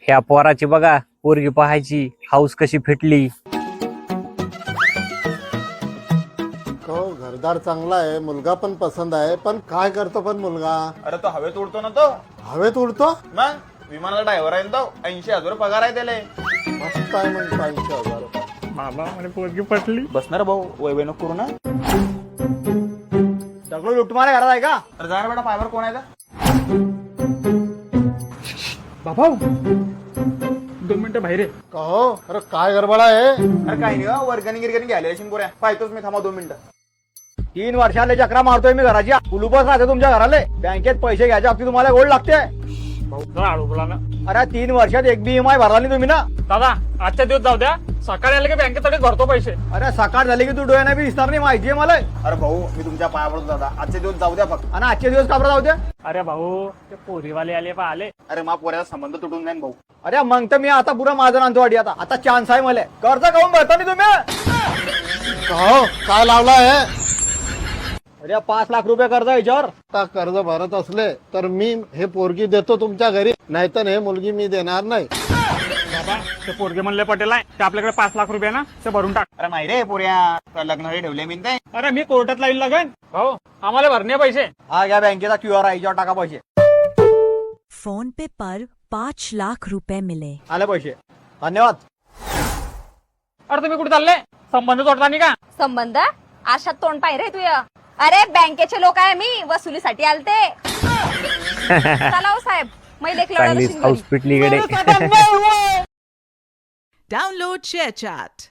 ह्या पोराची बघा पोरगी पाहायची हाऊस कशी फिटली. घरदार चांगला आहे, मुलगा पण पसंत आहे, पण काय करतो पण मुलगा? अरे तो हवेत उडतो ना तो. हवेत उडतो? मग विमानाचा ड्रायव्हर आहे ना तो. 80,000 पगार आहे त्याला. मस्त आहे मग 80,000. बाबा मला पोरगी पटली. बसणार भाऊ वैभव नको करू ना. दगडू लुट मारे घरात आहे का? अरे जा रे बेटा फायबर कोण आहे का? बाबा 2 मिनिटं बाहेर आहे. का हो? अरे काय गडबड आहे? अरे काही नाही वर्गणी गिरगणी घ्यायला शिंगोऱ्या पाहतोच मी. थांबा 2 मिनिटं. 3 वर्षाले चक्रा मारतोय मी घराची. कुलूपच राहते तुमच्या घराले. बँकेत पैसे घ्यायच्या बाबतीत तुम्हाला गोड लागते. भाऊ जरा अडवला ना. अरे 3 वर्षात एक बी EMI भरला नाही तुम्ही ना. दादा आजच्या दिवस जाऊ द्या, सकाळी आले की बँकेसाठीच भरतो पैसे. अरे सकाळ झाली की तू डोळ्याने बी दिसणार नाही, माहितीये मला. अरे भाऊ मी तुमच्या पाया पडतो दादा. आजचे दिवस जाऊ द्या फक्त. आणि आजचे दिवस काबरा जाऊ द्या. अरे भाऊ ते पोरीवाले आले पा आले. अरे मा पोऱ्याचा संबंध तुटून जाईन भाऊ. अरे मग तर मी आता पुरा माझं आणतो वाटी. आता चान्स आहे मला. कर्ज काऊन भरता नाही तुम्ही? का हो? काय लावला आहे? अरे 5 लाख रुपये कर्ज याच्यावर. आता कर्ज भरत असले तर मी हे पोरगी देतो तुमच्या घरी, नाहीतर हे मुलगी मी देणार नाही. बाबा ते पोरगे म्हणले पटेल आहे ते आपल्याकडे 5 लाख रुपये ना ते भरून टाक. अरे माहिती रे पोऱ्या लग्नासाठी ठेवले मी ते. अरे मी कोर्टात लाईन लागेन भाऊ, आम्हाला भरणे पैसे. हा घ्या बँकेचा QR आहे, याच्यावर टाका पैसे. फोन पे पर 5 लाख रुपए मिले. आले पैसे. धन्यवाद. अरे तुम्ही कुठे चालले? संबंध तोडता नाही का? संबंध आशात तोंड पाय रे तुया. अरे बँकेचे लोक आहे, मी वसुलीसाठी आलते. चला हो साहेब, मैले एक चांगलीच हाऊस फिटली गडे. Download ShareChat.